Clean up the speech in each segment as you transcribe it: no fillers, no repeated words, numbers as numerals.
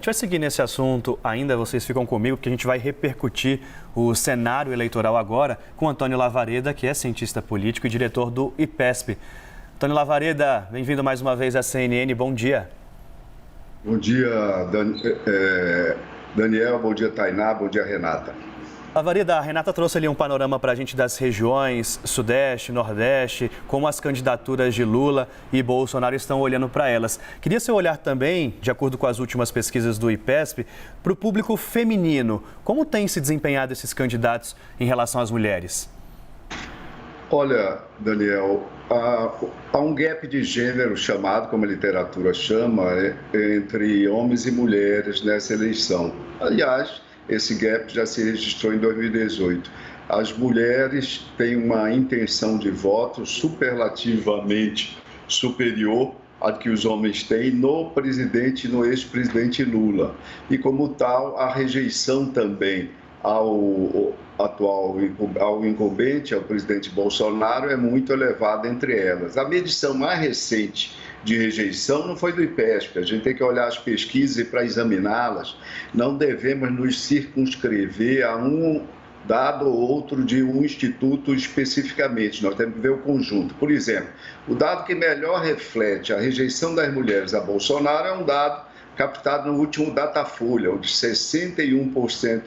A gente vai seguir nesse assunto ainda, vocês ficam comigo, porque a gente vai repercutir o cenário eleitoral agora com Antônio Lavareda, que é cientista político e diretor do IPESP. Antônio Lavareda, bem-vindo mais uma vez à CNN, bom dia. Bom dia, Daniel, bom dia, Tainá, bom dia, Renata. Lavareda, a Renata trouxe ali um panorama para a gente das regiões Sudeste, Nordeste, como as candidaturas de Lula e Bolsonaro estão olhando para elas. Queria seu olhar também, de acordo com as últimas pesquisas do IPESP, para o público feminino. Como têm se desempenhado esses candidatos em relação às mulheres? Olha, Daniel, há um gap de gênero chamado, como a literatura chama, entre homens e mulheres nessa eleição. Aliás, esse gap já se registrou em 2018. As mulheres têm uma intenção de voto superlativamente superior à que os homens têm no presidente e no ex-presidente Lula. E, como tal, a rejeição também ao incumbente, ao presidente Bolsonaro, é muito elevada entre elas. A medição mais recente de rejeição não foi do IPESP, a gente tem que olhar as pesquisas e, para examiná-las, não devemos nos circunscrever a um dado ou outro de um instituto especificamente, nós temos que ver o conjunto. Por exemplo, o dado que melhor reflete a rejeição das mulheres a Bolsonaro é um dado captado no último Datafolha, onde 61%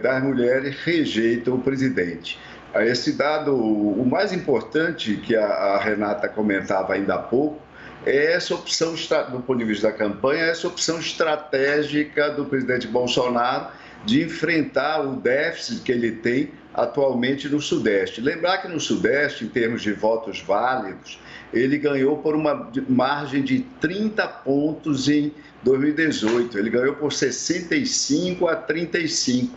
das mulheres rejeitam o presidente. Esse dado, o mais importante que a Renata comentava ainda há pouco, é essa opção, do ponto de vista da campanha, essa opção estratégica do presidente Bolsonaro de enfrentar o déficit que ele tem atualmente no Sudeste. Lembrar que no Sudeste, em termos de votos válidos, ele ganhou por uma margem de 30 pontos em 2018. Ele ganhou por 65-35.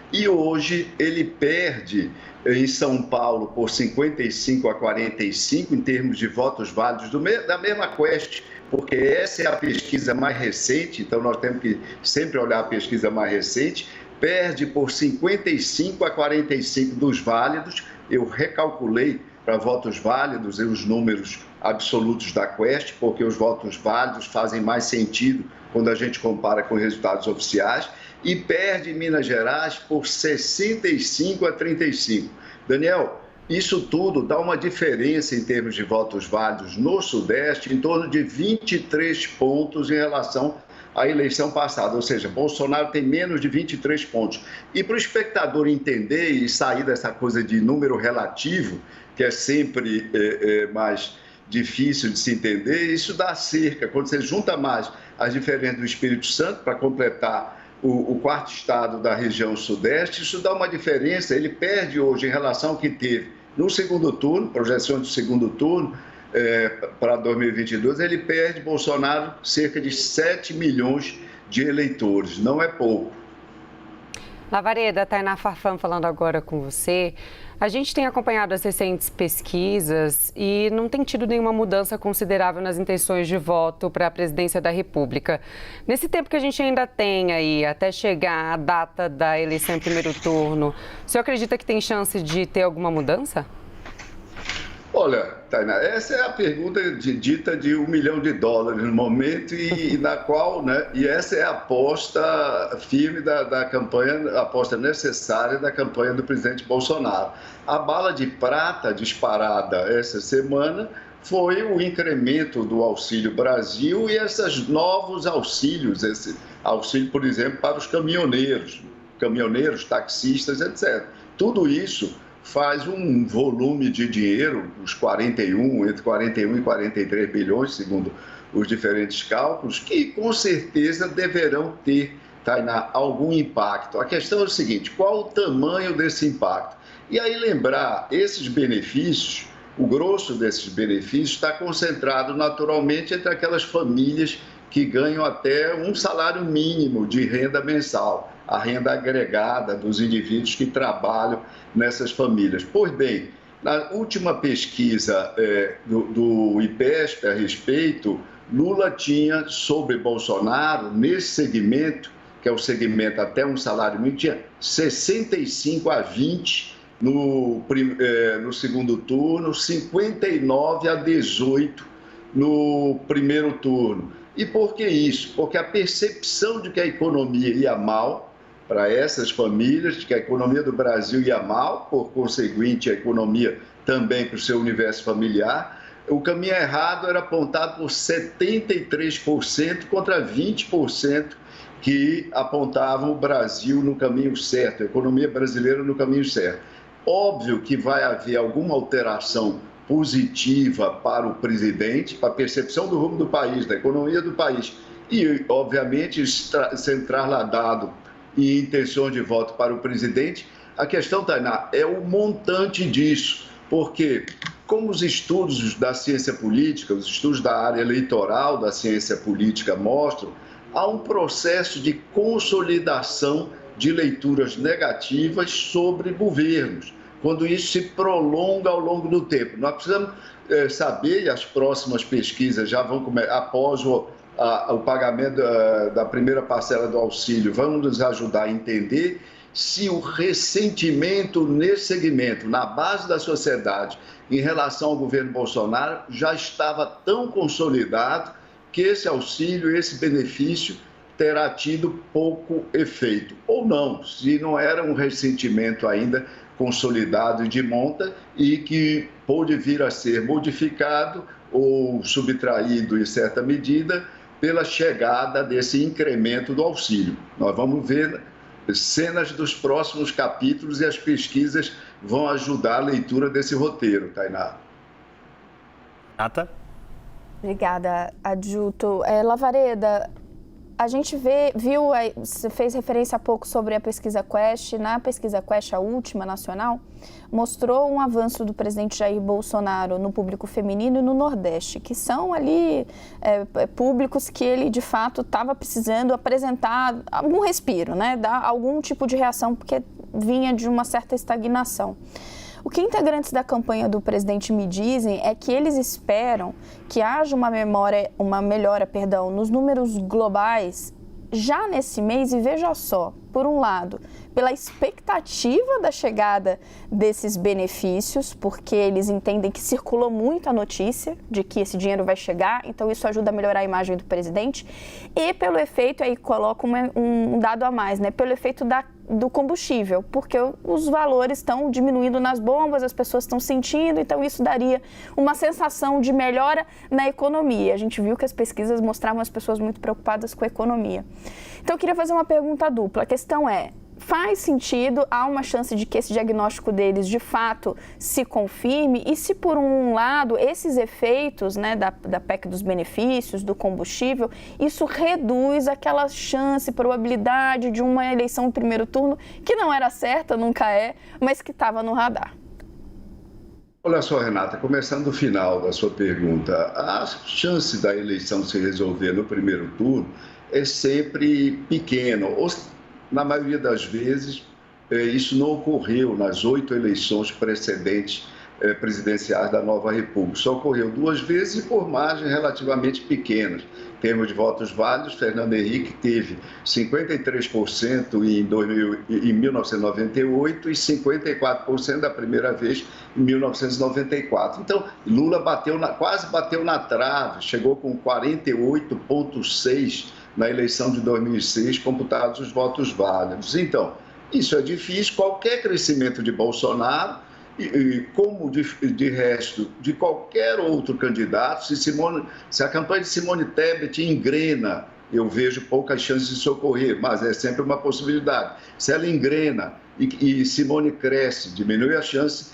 E hoje ele perde em São Paulo por 55-45 em termos de votos válidos da mesma Quest, porque essa é a pesquisa mais recente, então nós temos que sempre olhar a pesquisa mais recente, perde por 55-45 dos válidos. Eu recalculei para votos válidos e os números absolutos da Quest, porque os votos válidos fazem mais sentido quando a gente compara com resultados oficiais, e perde em Minas Gerais por 65-35. Daniel, isso tudo dá uma diferença em termos de votos válidos no Sudeste em torno de 23 pontos em relação à eleição passada, ou seja, Bolsonaro tem menos de 23 pontos. E para o espectador entender e sair dessa coisa de número relativo, que é sempre mais difícil de se entender, isso dá cerca, quando você junta mais as diferenças do Espírito Santo para completar o quarto estado da região Sudeste, isso dá uma diferença. Ele perde hoje em relação ao que teve no segundo turno, projeção do segundo turno para 2022, ele perde, Bolsonaro, cerca de 7 milhões de eleitores, não é pouco. Lavareda, Tainá Farfan falando agora com você. A gente tem acompanhado as recentes pesquisas e não tem tido nenhuma mudança considerável nas intenções de voto para a presidência da República. Nesse tempo que a gente ainda tem aí, até chegar a data da eleição em primeiro turno, o senhor acredita que tem chance de ter alguma mudança? Olha, Tainá, essa é a pergunta dita de $1 milhão no momento e na qual, né, e essa é a aposta firme da campanha, a aposta necessária da campanha do presidente Bolsonaro. A bala de prata disparada essa semana foi o incremento do Auxílio Brasil e esses novos auxílios, esse auxílio, por exemplo, para os caminhoneiros, taxistas, etc. Tudo isso faz um volume de dinheiro, entre 41 e 43 bilhões, segundo os diferentes cálculos, que com certeza deverão ter, Tainá, algum impacto. A questão é o seguinte: qual o tamanho desse impacto? E aí lembrar, esses benefícios, o grosso desses benefícios está concentrado naturalmente entre aquelas famílias que ganham até um salário mínimo de renda mensal, a renda agregada dos indivíduos que trabalham nessas famílias. Pois bem, na última pesquisa do IPESP a respeito, Lula tinha sobre Bolsonaro, nesse segmento, que é o segmento até um salário mínimo, tinha 65-20 no segundo turno, 59-18 no primeiro turno. E por que isso? Porque a percepção de que a economia ia mal para essas famílias, de que a economia do Brasil ia mal, por conseguinte, a economia também para o seu universo familiar, o caminho errado era apontado por 73% contra 20% que apontavam o Brasil no caminho certo, a economia brasileira no caminho certo. Óbvio que vai haver alguma alteração positiva para o presidente, para a percepção do rumo do país, da economia do país, e, obviamente, sendo trasladado em intenção de voto para o presidente. A questão, Tainá, é o montante disso, porque, como os estudos da ciência política, os estudos da área eleitoral da ciência política mostram, há um processo de consolidação de leituras negativas sobre governos, quando isso se prolonga ao longo do tempo. Nós precisamos saber, e as próximas pesquisas já vão começar, após o pagamento da primeira parcela do auxílio, vão nos ajudar a entender se o ressentimento nesse segmento, na base da sociedade, em relação ao governo Bolsonaro, já estava tão consolidado que esse auxílio, esse benefício, terá tido pouco efeito. Ou não, se não era um ressentimento ainda consolidado e de monta e que pôde vir a ser modificado ou subtraído em certa medida pela chegada desse incremento do auxílio. Nós vamos ver cenas dos próximos capítulos e as pesquisas vão ajudar a leitura desse roteiro, Tainá. Nata? Obrigada, Adjuto. Lavareda, a gente viu, você fez referência há pouco sobre a pesquisa Quest. Na pesquisa Quest, a última nacional, mostrou um avanço do presidente Jair Bolsonaro no público feminino e no Nordeste, que são ali públicos que ele, de fato, estava precisando apresentar algum respiro, né? Dar algum tipo de reação, porque vinha de uma certa estagnação. O que integrantes da campanha do presidente me dizem é que eles esperam que haja uma melhora nos números globais já nesse mês, e veja só, por um lado, pela expectativa da chegada desses benefícios, porque eles entendem que circulou muito a notícia de que esse dinheiro vai chegar, então isso ajuda a melhorar a imagem do presidente, e pelo efeito, aí coloca um dado a mais, né? Pelo efeito do combustível, porque os valores estão diminuindo nas bombas, as pessoas estão sentindo, então isso daria uma sensação de melhora na economia. A gente viu que as pesquisas mostravam as pessoas muito preocupadas com a economia. Então eu queria fazer uma pergunta dupla. A questão é, faz sentido, há uma chance de que esse diagnóstico deles de fato se confirme, e se por um lado esses efeitos, né, da PEC dos benefícios, do combustível, isso reduz aquela chance, probabilidade de uma eleição em primeiro turno, que não era certa, nunca é, mas que estava no radar. Olha só, Renata, começando do final da sua pergunta, a chance da eleição se resolver no primeiro turno é sempre pequena. Na maioria das vezes, isso não ocorreu nas 8 eleições precedentes presidenciais da nova República. Só ocorreu 2 vezes e por margens relativamente pequenas. Em termos de votos válidos, Fernando Henrique teve 53% em 1998 e 54% da primeira vez em 1994. Então, Lula quase bateu na trave, chegou com 48,6% na eleição de 2006, computados os votos válidos. Então, isso é difícil. Qualquer crescimento de Bolsonaro, como de resto de qualquer outro candidato, se a campanha de Simone Tebet engrena, eu vejo poucas chances de isso ocorrer, mas é sempre uma possibilidade. Se ela engrena e Simone cresce, diminui a chance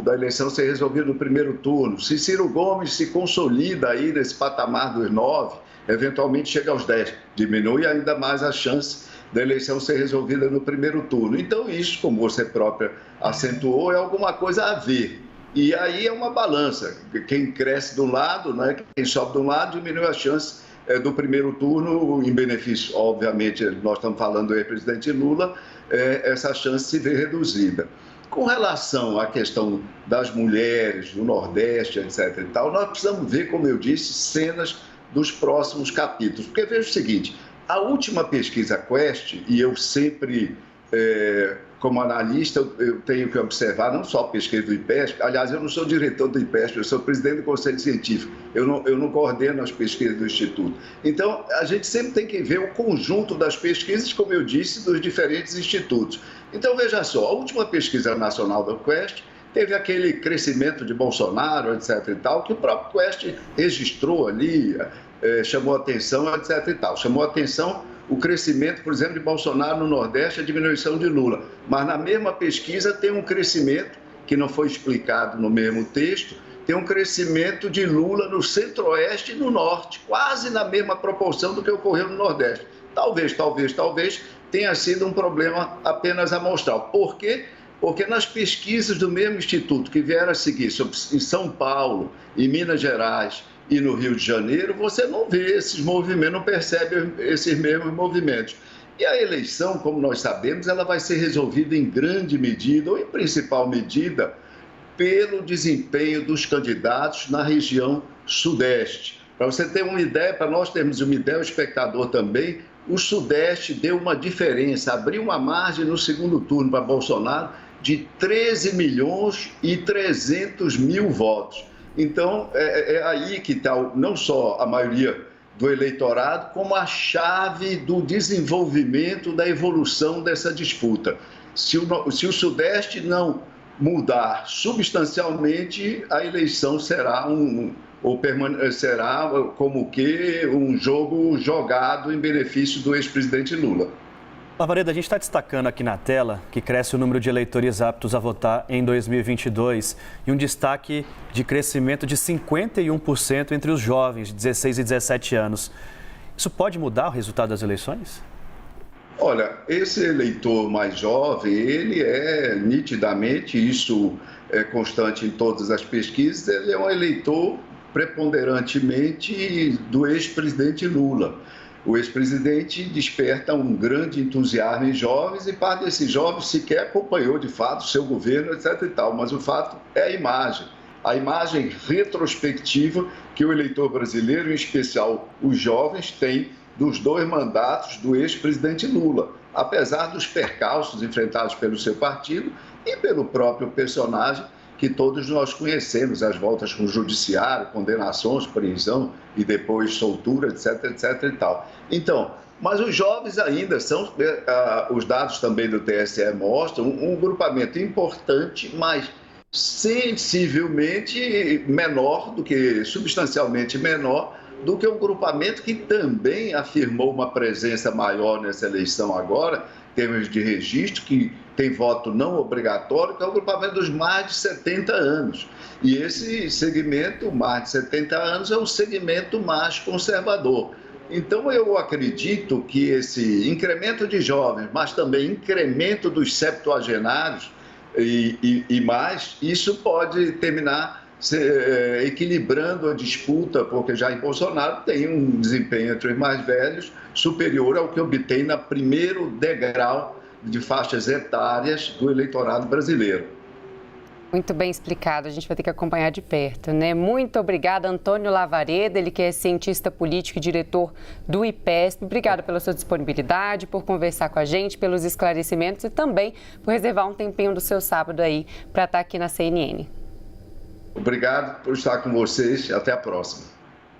da eleição ser resolvida no primeiro turno. Se Ciro Gomes se consolida aí nesse patamar dos 9, eventualmente chega aos 10, diminui ainda mais a chance da eleição ser resolvida no primeiro turno. Então isso, como você própria acentuou, é alguma coisa a ver. E aí é uma balança. Quem cresce de um lado, né, quem sobe de um lado, diminui a chance do primeiro turno, em benefício, obviamente, nós estamos falando do presidente Lula, essa chance se vê reduzida. Com relação à questão das mulheres, do Nordeste, etc. e tal, nós precisamos ver, como eu disse, cenas dos próximos capítulos. Porque veja o seguinte, a última pesquisa Quest, e eu sempre como analista, eu tenho que observar não só a pesquisa do IPESP, aliás, eu não sou diretor do IPESP, eu sou presidente do Conselho Científico, eu não coordeno as pesquisas do Instituto. Então, a gente sempre tem que ver o conjunto das pesquisas, como eu disse, dos diferentes institutos. Então, veja só, a última pesquisa nacional da Quest teve aquele crescimento de Bolsonaro, etc. e tal, que o próprio Quest registrou ali, chamou atenção, etc. e tal. Chamou atenção o crescimento, por exemplo, de Bolsonaro no Nordeste, a diminuição de Lula. Mas na mesma pesquisa tem um crescimento, que não foi explicado no mesmo texto, tem um crescimento de Lula no Centro-Oeste e no Norte, quase na mesma proporção do que ocorreu no Nordeste. Talvez tenha sido um problema apenas amostral. Por quê? Porque nas pesquisas do mesmo instituto que vieram a seguir em São Paulo, em Minas Gerais e no Rio de Janeiro, você não vê esses movimentos, não percebe esses mesmos movimentos. E a eleição, como nós sabemos, ela vai ser resolvida em grande medida, ou em principal medida, pelo desempenho dos candidatos na região Sudeste. Para você ter uma ideia, para nós termos uma ideia, o espectador também, o Sudeste deu uma diferença, abriu uma margem no segundo turno para Bolsonaro de 13.300.000 votos. Então, é aí que está não só a maioria do eleitorado, como a chave do desenvolvimento, da evolução dessa disputa. Se o Sudeste não mudar substancialmente, a eleição será será como que um jogo jogado em benefício do ex-presidente Lula. Lavareda, a gente está destacando aqui na tela que cresce o número de eleitores aptos a votar em 2022 e um destaque de crescimento de 51% entre os jovens de 16 e 17 anos. Isso pode mudar o resultado das eleições? Olha, esse eleitor mais jovem, ele é nitidamente, isso é constante em todas as pesquisas, ele é um eleitor preponderantemente do ex-presidente Lula. O ex-presidente desperta um grande entusiasmo em jovens e parte desses jovens sequer acompanhou de fato o seu governo, etc. e tal, mas o fato é a imagem retrospectiva que o eleitor brasileiro, em especial os jovens, tem dos 2 mandatos do ex-presidente Lula, apesar dos percalços enfrentados pelo seu partido e pelo próprio personagem que todos nós conhecemos, as voltas com o judiciário, condenações, prisão e depois soltura, etc, etc e tal. Então, mas os jovens ainda são, os dados também do TSE mostram, um grupamento importante, mas sensivelmente menor substancialmente menor do que um grupamento que também afirmou uma presença maior nessa eleição agora, em termos de registro, que tem voto não obrigatório, que é o grupamento dos mais de 70 anos. E esse segmento, mais de 70 anos, é o segmento mais conservador. Então, eu acredito que esse incremento de jovens, mas também incremento dos septuagenários e mais, isso pode terminar equilibrando a disputa, porque Jair Bolsonaro tem um desempenho entre os mais velhos superior ao que obtém no primeiro degrau de faixas etárias do eleitorado brasileiro. Muito bem explicado, a gente vai ter que acompanhar de perto, né? Muito obrigada, Antônio Lavareda, ele que é cientista político e diretor do IPESP. Obrigada pela sua disponibilidade, por conversar com a gente, pelos esclarecimentos e também por reservar um tempinho do seu sábado aí para estar aqui na CNN. Obrigado por estar com vocês. Até a próxima.